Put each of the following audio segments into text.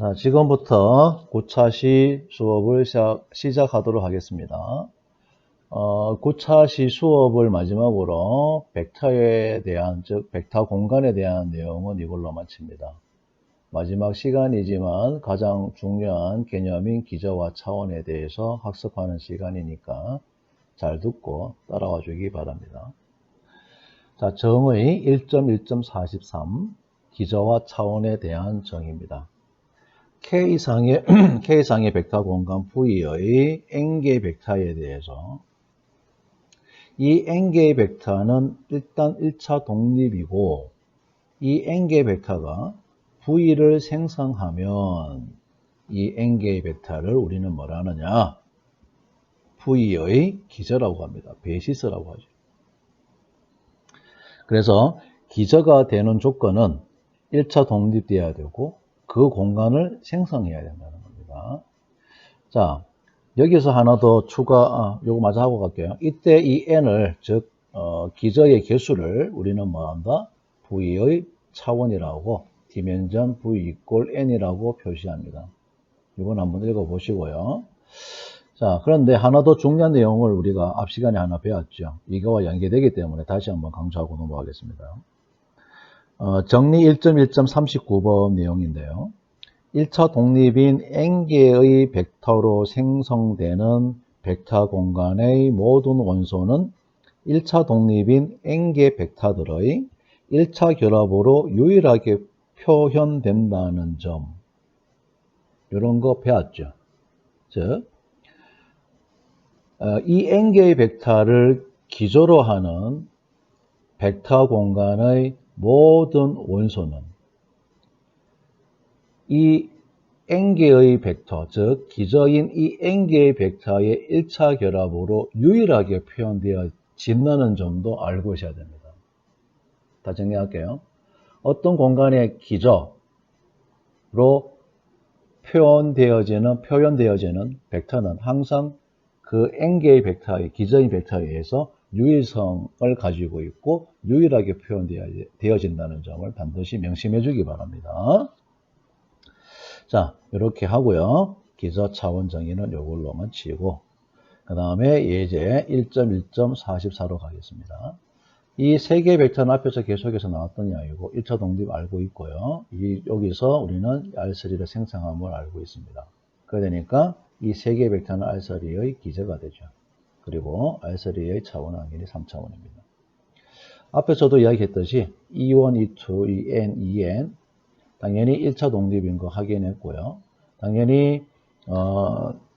자, 지금부터 고차시 수업을 시작하도록 하겠습니다. 고차시 수업을 마지막으로 벡터에 대한, 즉 벡터 공간에 대한 내용은 이걸로 마칩니다. 마지막 시간이지만 가장 중요한 개념인 기저와 차원에 대해서 학습하는 시간이니까 잘 듣고 따라와 주기 바랍니다. 자, 정의 1.1.43 기저와 차원에 대한 정의입니다. K상의 벡터 공간 V의 n개의 벡터에 대해서 이 n개의 벡터는 일단 1차 독립이고 이 n개의 벡터가 V를 생성하면 이 n개의 벡터를 우리는 뭐라 하느냐? V의 기저라고 합니다. 베시스라고 하죠. 그래서 기저가 되는 조건은 1차 독립되어야 되고 그 공간을 생성해야 된다는 겁니다. 자, 여기서 하나 더 요거 마저 하고 갈게요. 이때 이 n을, 즉, 기저의 개수를 우리는 뭐 한다? V의 차원이라고, dimension V equal n이라고 표시합니다. 이건 한번 읽어보시고요. 자, 그런데 하나 더 중요한 내용을 우리가 앞 시간에 하나 배웠죠. 이거와 연계되기 때문에 다시 한번 강조하고 넘어가겠습니다. 정리 1.1.39번 내용인데요. 1차 독립인 n개의 벡터로 생성되는 벡터 공간의 모든 원소는 1차 독립인 n개 벡터들의 1차 결합으로 유일하게 표현된다는 점. 이런 거 배웠죠. 즉, 이 n개의 벡터를 기저로 하는 벡터 공간의 모든 원소는 이 n개의 벡터, 즉 기저인 이 n개의 벡터의 1차 결합으로 유일하게 표현되어진다는 점도 알고 있어야 됩니다. 다 정리할게요. 어떤 공간의 기저로 표현되어지는 벡터는 항상 그 n개의 벡터의 기저인 벡터에 의해서 유일성을 가지고 있고 유일하게 표현되어진다는 점을 반드시 명심해 주기 바랍니다. 자, 이렇게 하고요. 기저 차원 정의는 이걸로만 치고 그 다음에 예제 1.1.44로 가겠습니다. 이 세 개의 벡터는 앞에서 계속해서 나왔던 이야기고 1차 독립 알고 있고요. 여기서 우리는 R3를 생성함을 알고 있습니다. 그러니까 이 세 개의 벡터는 R3의 기저가 되죠. 그리고 R3의 차원 한길이 3차원입니다. 앞에서도 이야기했듯이 E1, E2, EN, EN 당연히 1차 독립인 거 확인했고요. 당연히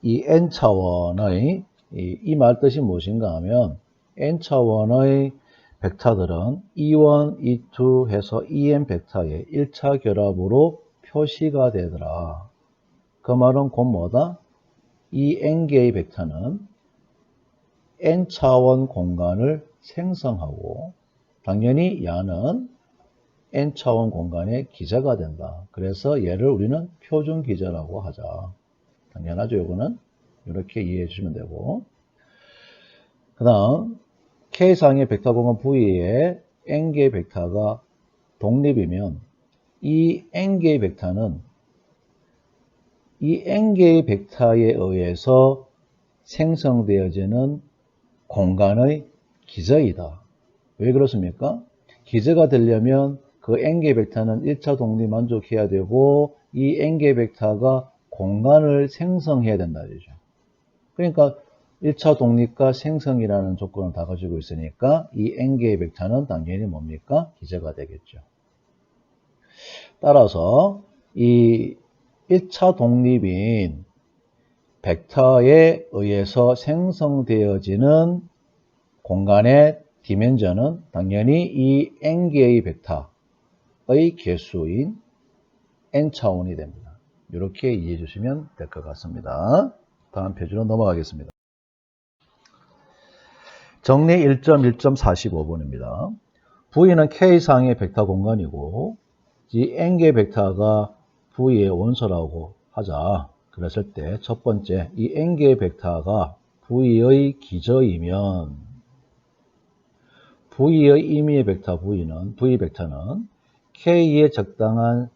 이 n차원의 이 말 뜻이 무엇인가 하면 n차원의 벡터들은 E1, E2 해서 EN 벡터의 1차 결합으로 표시가 되더라. 그 말은 곧 뭐다? 이 n개의 벡터는 n차원 공간을 생성하고 당연히 야는 n차원 공간의 기저가 된다. 그래서 얘를 우리는 표준 기저라고 하자. 당연하죠. 이거는 이렇게 이해해 주시면 되고 그 다음 K상의 벡터 공간 V에 n개의 벡터가 독립이면 이 n개의 벡터는 이 n개의 벡터에 의해서 생성되어지는 공간의 기저이다. 왜 그렇습니까? 기저가 되려면 그 n개 벡터는 1차 독립 만족해야 되고 이 n개 벡터가 공간을 생성해야 된다 이죠. 그러니까 1차 독립과 생성이라는 조건을 다 가지고 있으니까 이 n개의 벡터는 당연히 뭡니까? 기저가 되겠죠. 따라서 이 1차 독립인 벡터에 의해서 생성되어지는 공간의 디멘전은 당연히 이 n개의 벡터의 개수인 n차원이 됩니다. 이렇게 이해해 주시면 될 것 같습니다. 다음 페이지로 넘어가겠습니다. 정리 1.1.45번입니다. V는 K상의 벡터 공간이고 이 n개의 벡터가 V의 원소라고 하자. 그랬을 때 첫 번째 이 n개의 벡터가 V의 기저이면 V의 임의의 벡터 V 벡터는 K의 적당한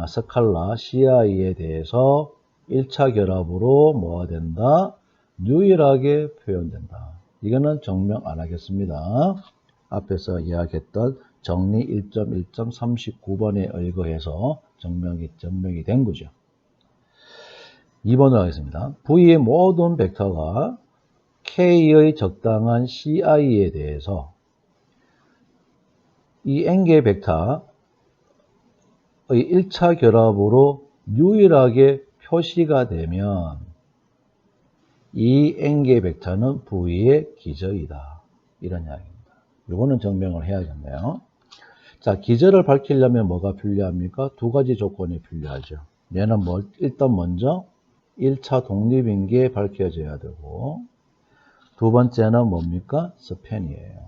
스칼라 CI에 대해서 1차 결합으로 뭐가 된다? 유일하게 표현된다. 이거는 증명 안 하겠습니다. 앞에서 이야기했던 정리 1.1.39번에 의거해서 증명이 된 거죠. 2번으로 하겠습니다. V의 모든 벡터가 K의 적당한 CI에 대해서 이 N개의 벡터의 1차 결합으로 유일하게 표시가 되면 이 N개의 벡터는 V의 기저이다. 이런 이야기입니다. 이거는 증명을 해야겠네요. 자, 기저를 밝히려면 뭐가 필요합니까? 두 가지 조건이 필요하죠. 얘는 일단 먼저 1차 독립인 게 밝혀져야 되고, 두 번째는 뭡니까? 스팬이에요.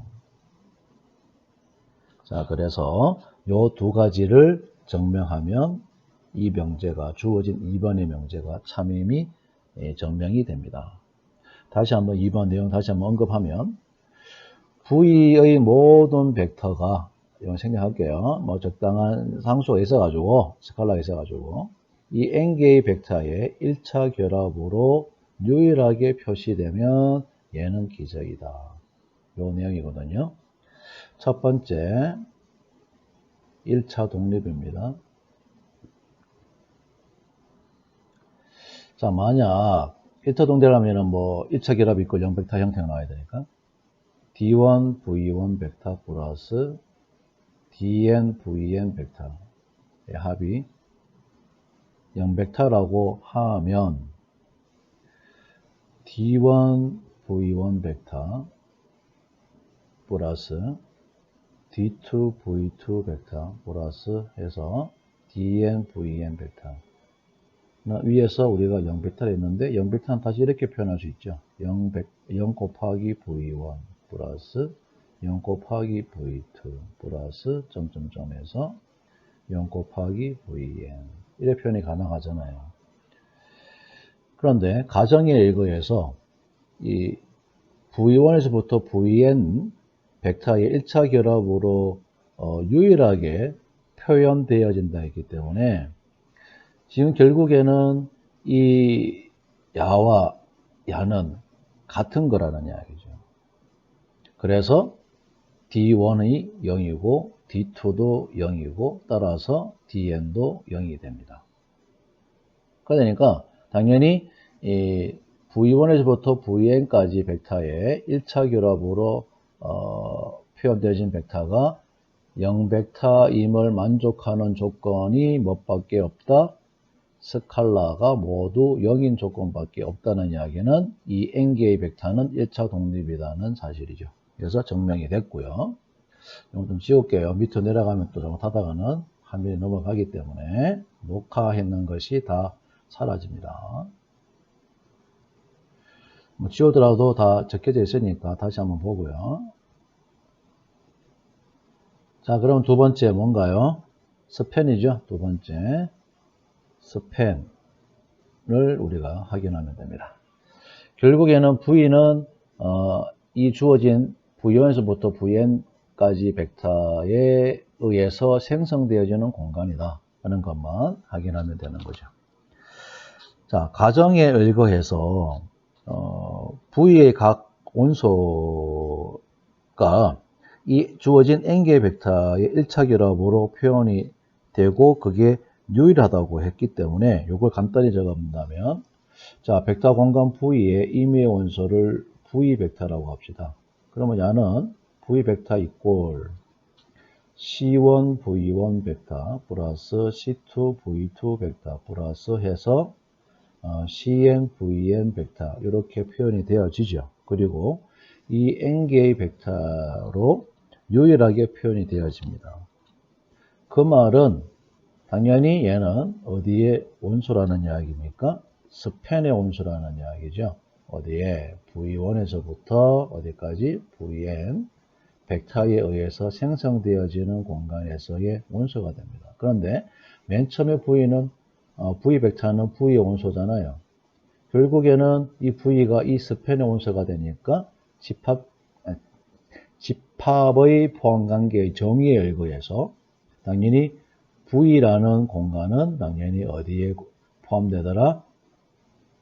자, 그래서 요 두 가지를 증명하면 이 명제가, 주어진 2번의 명제가 참임이 증명이 됩니다. 다시 한번 2번 내용 다시 한번 언급하면, V의 모든 벡터가, 이건 생략할게요. 뭐 적당한 상수가 있어가지고, 스칼라가 있어가지고, 이 N개의 벡터의 1차 결합으로 유일하게 표시되면 얘는 기저이다. 요 내용이거든요. 첫 번째, 1차 독립입니다. 자, 만약 1차 독립하면은 뭐 1차 결합이 있고 0벡터 형태가 나와야 되니까 D1, V1 벡터 플러스 DN, VN 벡터의 합이 0벡터라고 하면 D1, V1 벡터 플러스 D2, V2 벡터 플러스 해서 DN, VN 벡터. 위에서 우리가 0벡터를 했는데 0벡터는 다시 이렇게 표현할 수 있죠. 0 곱하기 V1 플러스 0 곱하기 V2 플러스 점점점에서 0 곱하기 VN 이렇게 표현이 가능하잖아요. 그런데 가정에 의거해서 이 V1에서부터 VN 벡터의 1차 결합으로 유일하게 표현되어진다 했기 때문에 지금 결국에는 이 야와 야는 같은 거라는 이야기죠. 그래서 D1이 0이고 D2도 0이고 따라서 DN도 0이 됩니다. 그러니까 당연히 이 V1에서부터 VN까지 벡터의 1차 결합으로 표현되어진 벡터가 0벡터임을 만족하는 조건이 뭐밖에 없다? 스칼라가 모두 0인 조건밖에 없다는 이야기는 이 N개의 벡터는 1차 독립이라는 사실이죠. 그래서 증명이 됐고요. 이거 좀 지울게요. 밑으로 내려가면 또 잘못하다가는 화면이 넘어가기 때문에 녹화했는 것이 다 사라집니다. 뭐 지우더라도 다 적혀져 있으니까 다시 한번 보고요. 자, 그럼 두 번째 뭔가요? 스팬이죠. 두 번째 스팬을 우리가 확인하면 됩니다. 결국에는 V는 이 주어진 V1에서부터 Vn까지 벡터에 의해서 생성되어지는 공간이다 하는 것만 확인하면 되는 거죠. 자, 가정에 의거해서 V의 각 원소가 이 주어진 N개의 벡터의 1차 결합으로 표현이 되고 그게 유일하다고 했기 때문에 이걸 간단히 적어본다면 자, 벡터 공간 V의 임의 원소를 V 벡터라고 합시다. 그러면 얘는 V 벡터 이꼴 C1 V1 벡터 플러스 C2 V2 벡터 플러스 해서 CN VN 벡터 이렇게 표현이 되어지죠. 그리고 이 N개의 벡터로 유일하게 표현이 되어집니다. 그 말은 당연히 얘는 어디에 원소라는 이야기입니까? 스팬의 원소라는 이야기죠. 어디에? V1에서부터 어디까지? Vn 벡터에 의해서 생성되어지는 공간에서의 원소가 됩니다. 그런데 맨 처음에 V는 V 벡터는 V의 원소잖아요. 결국에는 이 V가 이 스팬의 원소가 되니까 집합의 포함관계의 정의에 의거해서 당연히 V라는 공간은 당연히 어디에 포함되더라?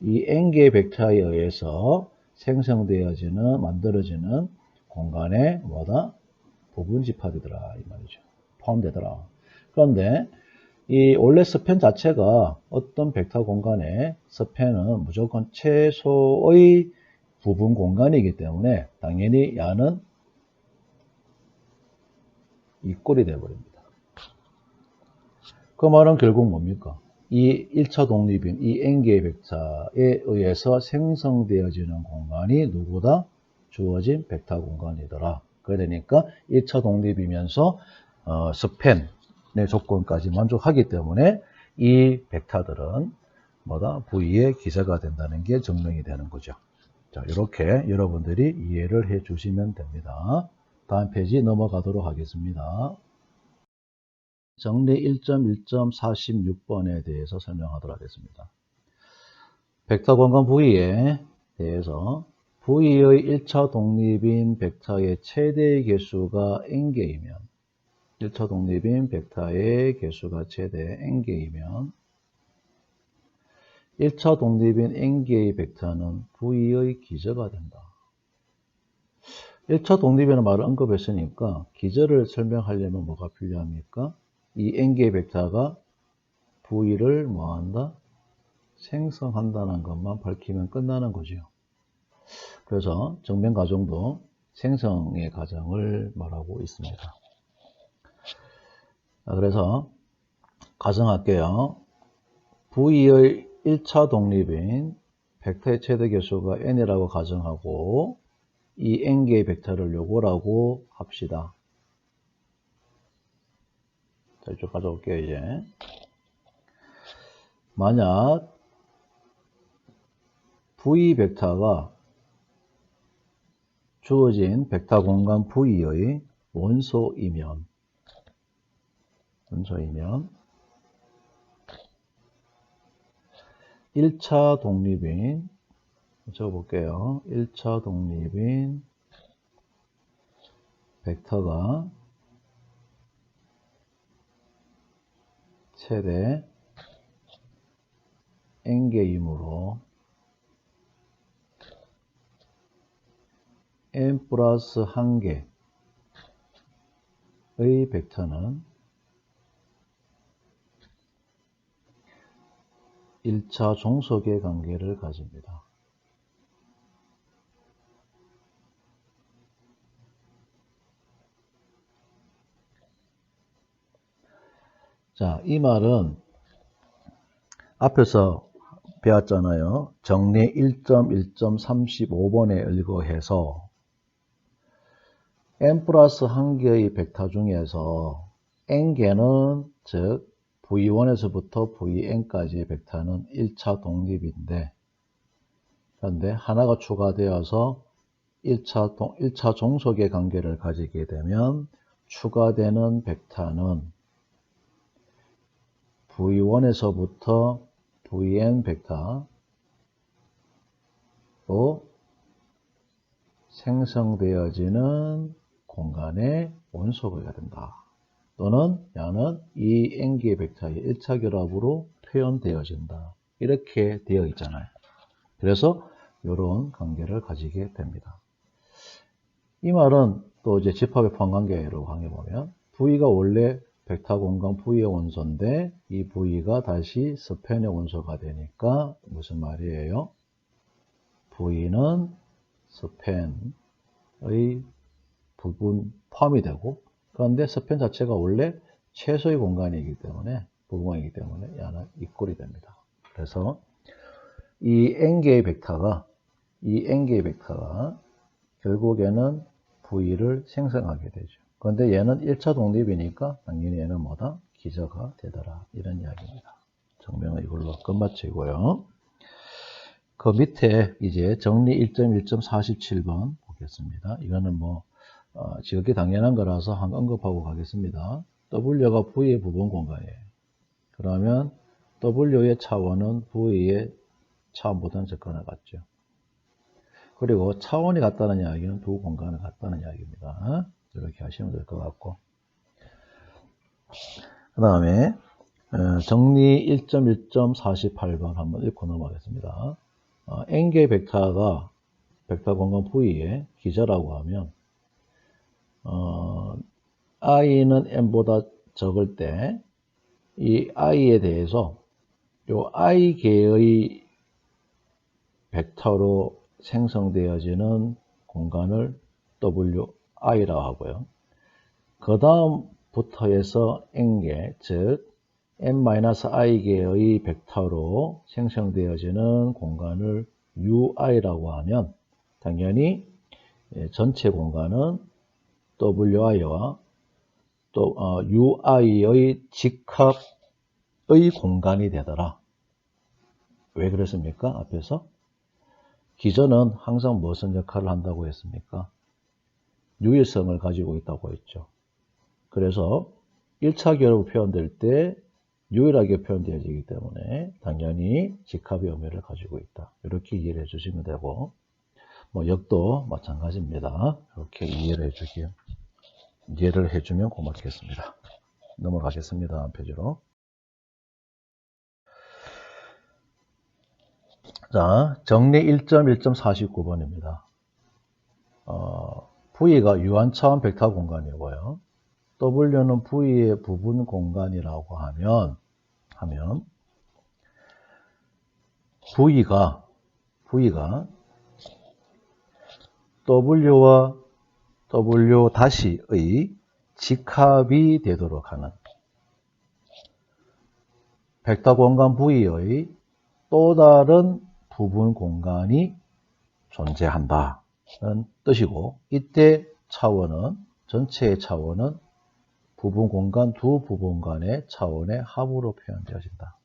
이 n개의 벡터에 의해서 생성되어지는, 만들어지는 공간에 뭐다? 부분 집합이더라. 이 말이죠. 포함되더라. 그런데 이 원래 스팬 자체가 어떤 벡터 공간에 스팬은 무조건 최소의 부분 공간이기 때문에 당연히 야는 이 꼴이 되어버립니다. 그 말은 결국 뭡니까? 이 1차 독립인 이 n개의 벡터에 의해서 생성되어지는 공간이 누구다? 주어진 벡터 공간이더라. 그러니까 1차 독립이면서 스팬의 조건까지 만족하기 때문에 이 벡터들은 뭐다? V의 기저가 된다는 게 증명이 되는 거죠. 자, 이렇게 여러분들이 이해를 해 주시면 됩니다. 다음 페이지 넘어가도록 하겠습니다. 정리 1.1.46번에 대해서 설명하도록 하겠습니다. 벡터 공간 V에 대해서 V의 1차 독립인 벡터의 최대 개수가 n개이면 1차 독립인 벡터의 개수가 최대 n개이면 1차 독립인 n개의 벡터는 V의 기저가 된다. 1차 독립이라는 말을 언급했으니까 기저를 설명하려면 뭐가 필요합니까? 이 n개의 벡터가 V를 뭐한다? 생성한다는 것만 밝히면 끝나는 거죠. 그래서 정면 과정도 생성의 과정을 말하고 있습니다. 그래서 가정할게요. V의 1차 독립인 벡터의 최대 개수가 n이라고 가정하고 이 n개의 벡터를 요거라고 합시다. 자, 이쪽 가져올게요, 이제. 만약 V 벡터가 주어진 벡터 공간 V의 원소이면 1차 독립인 적어볼게요. 1차 독립인 벡터가 최대 n개이므로 n 플러스 1개의 벡터는 1차 종속의 관계를 가집니다. 자, 이 말은 앞에서 배웠잖아요. 정리 1.1.35번에 의거해서 n 플러스 1개의 벡터 중에서 n개는 즉 V1에서부터 Vn까지의 벡터는 1차 독립인데 그런데 하나가 추가되어서 1차 종속의 관계를 가지게 되면 추가되는 벡터는 V1에서부터 Vn 벡터로 생성되어지는 공간의 원소가 된다. 또는 야는 이 n개의 벡터의 1차 결합으로 표현되어진다. 이렇게 되어 있잖아요. 그래서 이런 관계를 가지게 됩니다. 이 말은 또 이제 집합의 포함관계로 강해보면 V가 원래 벡터 공간 V의 원소인데 이 V가 다시 스팬의 원소가 되니까 무슨 말이에요? V는 스팬의 부분 포함이 되고 그런데 스팬 자체가 원래 최소의 공간이기 때문에 부분이기 때문에 야는 이 꼴이 됩니다. 그래서 이 n개의 벡터가 결국에는 V를 생성하게 되죠. 그런데 얘는 1차 독립이니까 당연히 얘는 뭐다? 기저가 되더라. 이런 이야기입니다. 정명은 이걸로 끝마치고요. 그 밑에 이제 정리 1.1.47번 보겠습니다. 이거는 뭐 지극히 당연한 거라서 한 언급하고 가겠습니다. W가 V의 부분 공간이에요. 그러면 W의 차원은 V의 차원보다는 적거나 같죠. 그리고 차원이 같다는 이야기는 두 공간은 같다는 이야기입니다. 이렇게 하시면 될 것 같고 그 다음에 정리 1.1.48번 한번 읽고 넘어가겠습니다. n개의 벡터 공간 V의 기저라고 하면 i는 n보다 적을 때 이 i에 대해서 요 i개의 벡터로 생성되어지는 공간을 wi라고 하고요. 그 다음부터 해서 n개, 즉 n-i개의 벡터로 생성되어지는 공간을 ui라고 하면 당연히 전체 공간은 wi와 또 ui의 직합의 공간이 되더라. 왜 그랬습니까? 앞에서 기저는 항상 무슨 역할을 한다고 했습니까? 유일성을 가지고 있다고 했죠. 그래서 1차 결합으로 표현될 때 유일하게 표현되어지기 때문에 당연히 직합의 의미를 가지고 있다. 이렇게 이해를 해주시면 되고, 역도 마찬가지입니다. 이렇게 이해를 해주면 고맙겠습니다. 넘어가겠습니다. 다음 페이지로. 자, 정리 1.1.49번입니다. V가 유한차원 벡터 공간이고요. W는 V의 부분 공간이라고 하면 V가 W와 W-의 직합이 되도록 하는 벡터 공간 V의 또 다른 부분 공간이 존재한다는 뜻이고, 이때 차원은 전체의 차원은 부분 공간 두 부분 간의 차원의 합으로 표현되어진다.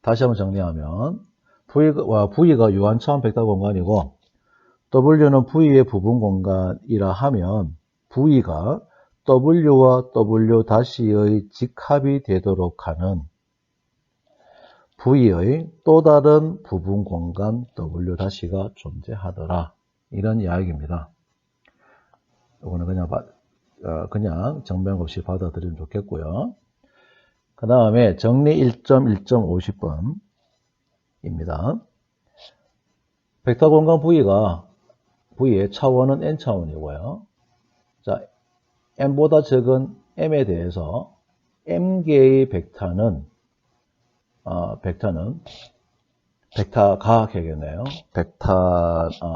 다시 한번 정리하면 V가 유한차원 벡터 공간이고 W는 V의 부분 공간이라 하면 V가 W와 W-의 직합이 되도록 하는 V의 또 다른 부분 공간 W-가 존재하더라. 이런 이야기입니다. 이거는 그냥 정명 없이 받아들이면 좋겠고요. 그 다음에 정리 1.1.50번입니다. 벡터 공간 V의 차원은 n차원이고요. 자, n보다 적은 m에 대해서 m개의 벡터가 되겠네요.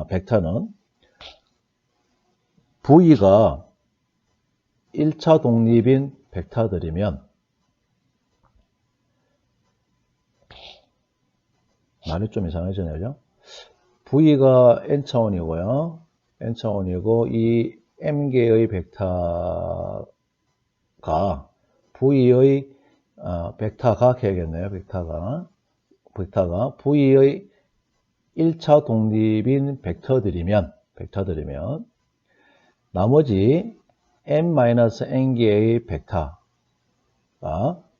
벡터는 V가 1차 독립인 벡터들이면 말이 좀 이상해지네요. V가 n차원이고요. n차원이고 이 m개의 벡터가 V의 벡터가 되겠네요. 벡터가 V의 1차 독립인 벡터들이면 나머지 m-n개의 벡터가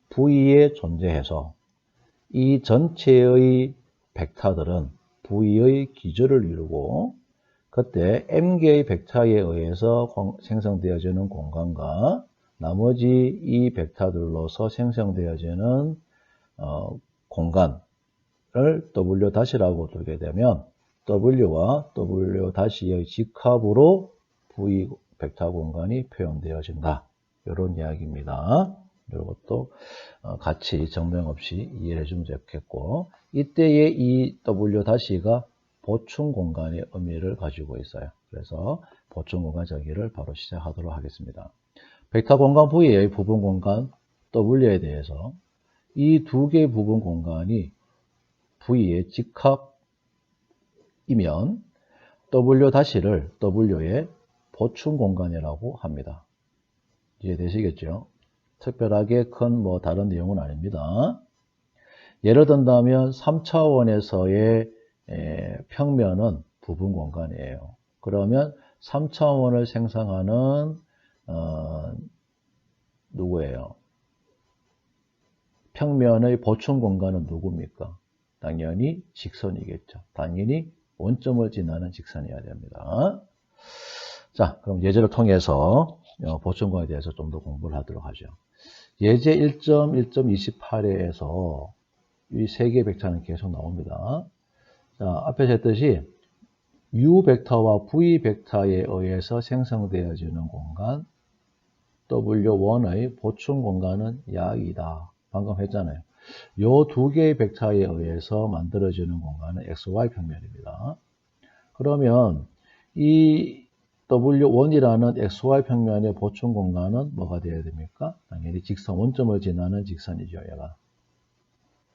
V에 존재해서 이 전체의 벡터들은 V의 기저를 이루고 그때 m개의 벡터에 의해서 생성되어지는 공간과 나머지 이 벡터들로서 생성되어지는 공간을 W-라고 두게 되면 W와 W-의 직합으로 V 벡터 공간이 표현되어진다. 이런 이야기입니다. 이것도 같이 정명 없이 이해해 주면 좋겠고, 이때의 이 W-가 보충 공간의 의미를 가지고 있어요. 그래서 보충 공간 정의를 바로 시작하도록 하겠습니다. 벡터 공간 V의 부분 공간 W에 대해서 이 두 개의 부분 공간이 V의 직합이면 W-를 W의 보충 공간이라고 합니다. 이해되시겠죠? 특별하게 큰 다른 내용은 아닙니다. 예를 든다면 3차원에서의 평면은 부분 공간이에요. 그러면 3차원을 생성하는 누구예요? 평면의 보충 공간은 누굽니까? 당연히 직선이겠죠. 당연히 원점을 지나는 직선이어야 됩니다. 자, 그럼 예제를 통해서 보충 공간에 대해서 좀 더 공부를 하도록 하죠. 예제 1.1.28에서 이 세 개의 벡터는 계속 나옵니다. 자, 앞에서 했듯이 U 벡터와 V 벡터에 의해서 생성되어지는 공간 W1의 보충 공간은 야이다. 방금 했잖아요. 요 두 개의 벡터에 의해서 만들어지는 공간은 XY 평면입니다. 그러면 이 W1이라는 XY 평면의 보충 공간은 뭐가 되어야 됩니까? 당연히 직선, 원점을 지나는 직선이죠, 얘가.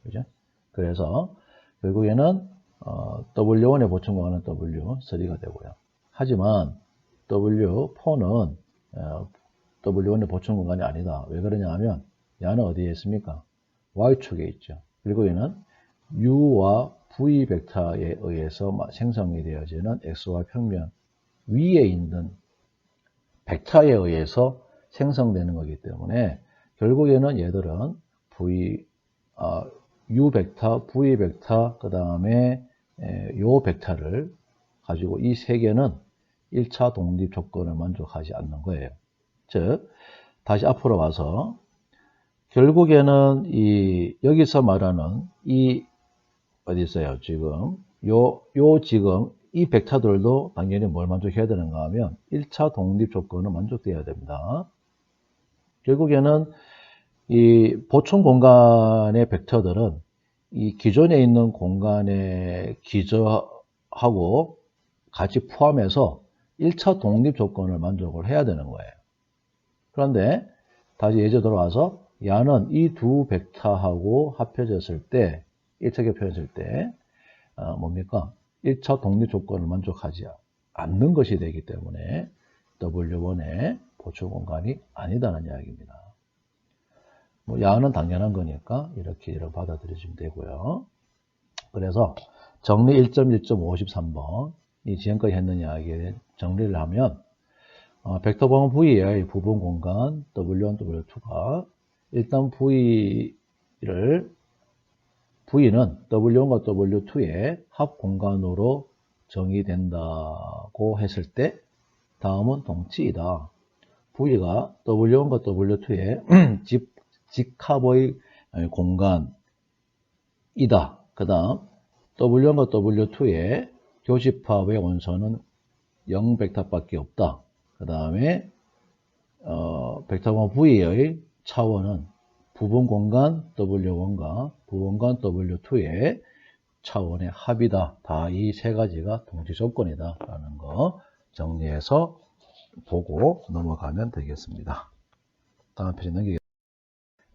그죠? 그래서 결국에는 W1의 보충 공간은 W3가 되고요. 하지만 W4는 W1의 보충 공간이 아니다. 왜 그러냐 하면 야는 어디에 있습니까? Y축에 있죠. 그리고 얘는 U와 V 벡터에 의해서 생성이 되어지는 XY 평면 위에 있는 벡터에 의해서 생성되는 거기 때문에 결국에는 얘들은 U 벡터, V 벡터, 그 다음에 요 벡터를 가지고 이 세 개는 1차 독립 조건을 만족하지 않는 거예요. 즉, 다시 앞으로 와서 결국에는 여기서 말하는 어디 있어요? 지금 지금 이 벡터들도 당연히 뭘 만족해야 되는가 하면 1차 독립 조건은 만족돼야 됩니다. 결국에는 이 보충 공간의 벡터들은 이 기존에 있는 공간의 기저하고 같이 포함해서 1차 독립 조건을 만족을 해야 되는 거예요. 그런데 다시 예제 돌아와서 야는 이 두 벡터하고 합해졌을 때 1차 겹쳐졌을 때 뭡니까? 1차 독립 조건을 만족하지 않는 것이 되기 때문에 W1의 보충 공간이 아니다는 이야기입니다. 뭐 야는 당연한 거니까 이렇게 받아들여주면 되고요. 그래서 정리 1.1.53번 이 지금까지 했는 이야기에 정리를 하면 벡터 범위 V의 부분 공간 W1, W2가 일단 V는 W1과 W2의 합 공간으로 정의된다고 했을 때 다음은 동치이다. V가 W1과 W2의 직합의 공간이다. 그 다음 W1과 W2의 교집합의 원소는 0벡터밖에 없다. 그 다음에 벡터범위 V의 차원은 부분 공간 W1과 부분 공간 W2의 차원의 합이다. 다 이 세 가지가 동치 조건이다 라는 거 정리해서 보고 넘어가면 되겠습니다. 다음 페이지 넘기겠습니다.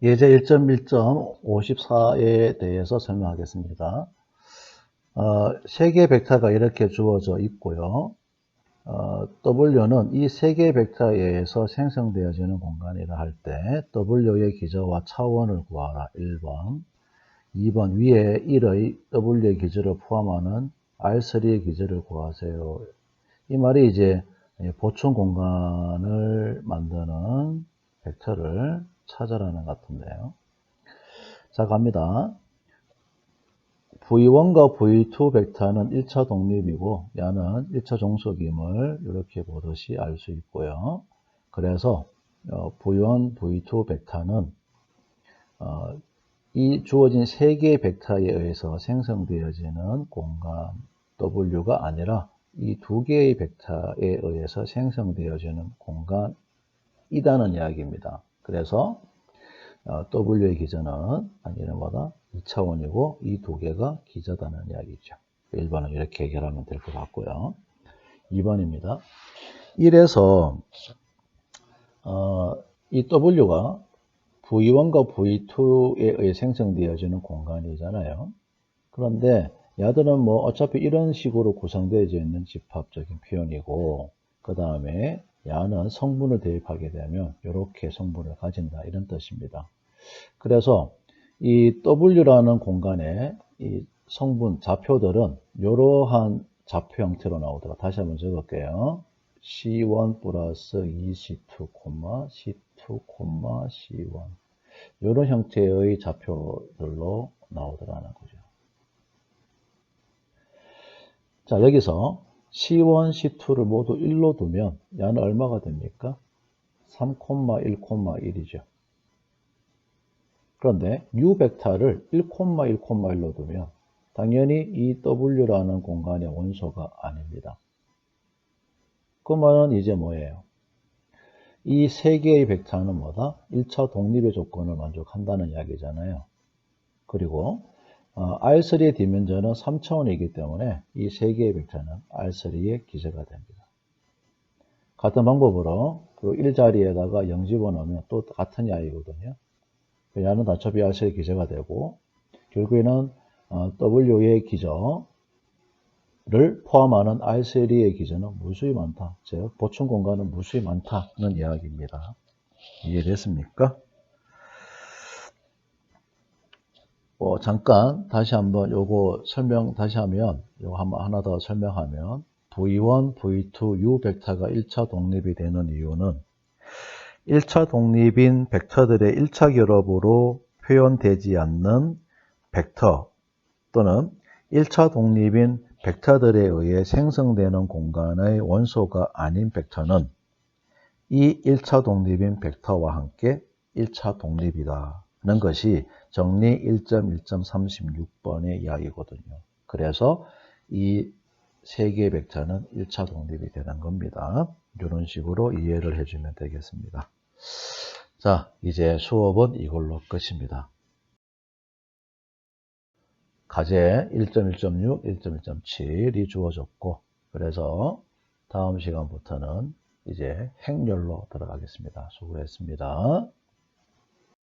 예제 1.1.54에 대해서 설명하겠습니다. 세 개의 벡터가 이렇게 주어져 있고요. W는 이 세 개의 벡터에 의해서 생성되어지는 공간이라 할 때 W의 기저와 차원을 구하라. 1번. 2번 위에 1의 W의 기저를 포함하는 R3의 기저를 구하세요. 이 말이 이제 보충 공간을 만드는 벡터를 찾아라는 것 같은데요. 자, 갑니다. V1과 V2 벡터는 1차 독립이고 야는 1차 종속임을 이렇게 보듯이 알 수 있고요. 그래서 V1, V2 벡터는 이 주어진 세 개의 벡터에 의해서 생성되어지는 공간 W가 아니라 이 두 개의 벡터에 의해서 생성되어지는 공간이라는 이야기입니다. 그래서 W의 기저는 아니라보다 2차원이고 이 두 개가 기저다는 이야기죠. 1번은 이렇게 해결하면 될 것 같고요. 2번입니다. 1에서 이 W가 V1과 V2에 의해 생성되어지는 공간이잖아요. 그런데 야들은 뭐 어차피 이런 식으로 구성되어 있는 집합적인 표현이고 그 다음에 야는 성분을 대입하게 되면 이렇게 성분을 가진다 이런 뜻입니다. 그래서 이 W라는 공간에 이 성분 좌표들은 이러한 좌표 형태로 나오더라. 다시 한번 적을게요. C1 플러스 2C2, C2, C1 이런 형태의 좌표들로 나오더라는 거죠. 자, 여기서 C1, C2를 모두 1로 두면 야는 얼마가 됩니까? 3,1,1이죠. 그런데 U 벡터를 1,1,1로 두면 당연히 이 W라는 공간의 원소가 아닙니다. 그 말은 이제 뭐예요? 이 세 개의 벡터는 뭐다? 1차 독립의 조건을 만족한다는 이야기잖아요. 그리고 R3의 디멘전은 3차원이기 때문에 이 세 개의 벡터는 R3에 기재가 됩니다. 같은 방법으로 그 1자리에다가 0 집어넣으면 또 같은 이야기거든요. 얘는 어차피 R3에 기재가 되고 결국에는 W의 기저를 포함하는 R3의 기저는 무수히 많다. 즉 보충 공간은 무수히 많다는 이야기입니다. 이해됐습니까? 잠깐 다시 한번 요거 설명 다시 하면 요거 한번 하나 더 설명하면 V1, V2, U 벡터가 1차 독립이 되는 이유는 1차 독립인 벡터들의 1차 결합으로 표현되지 않는 벡터 또는 1차 독립인 벡터들에 의해 생성되는 공간의 원소가 아닌 벡터는 이 1차 독립인 벡터와 함께 1차 독립이라는 것이 정리 1.1.36번의 이야기거든요. 그래서 이 세 개의 벡터는 1차 독립이 되는 겁니다. 이런 식으로 이해를 해주면 되겠습니다. 자, 이제 수업은 이걸로 끝입니다. 과제 1.1.6, 1.1.7이 주어졌고 그래서 다음 시간부터는 이제 행렬로 들어가겠습니다. 수고했습니다.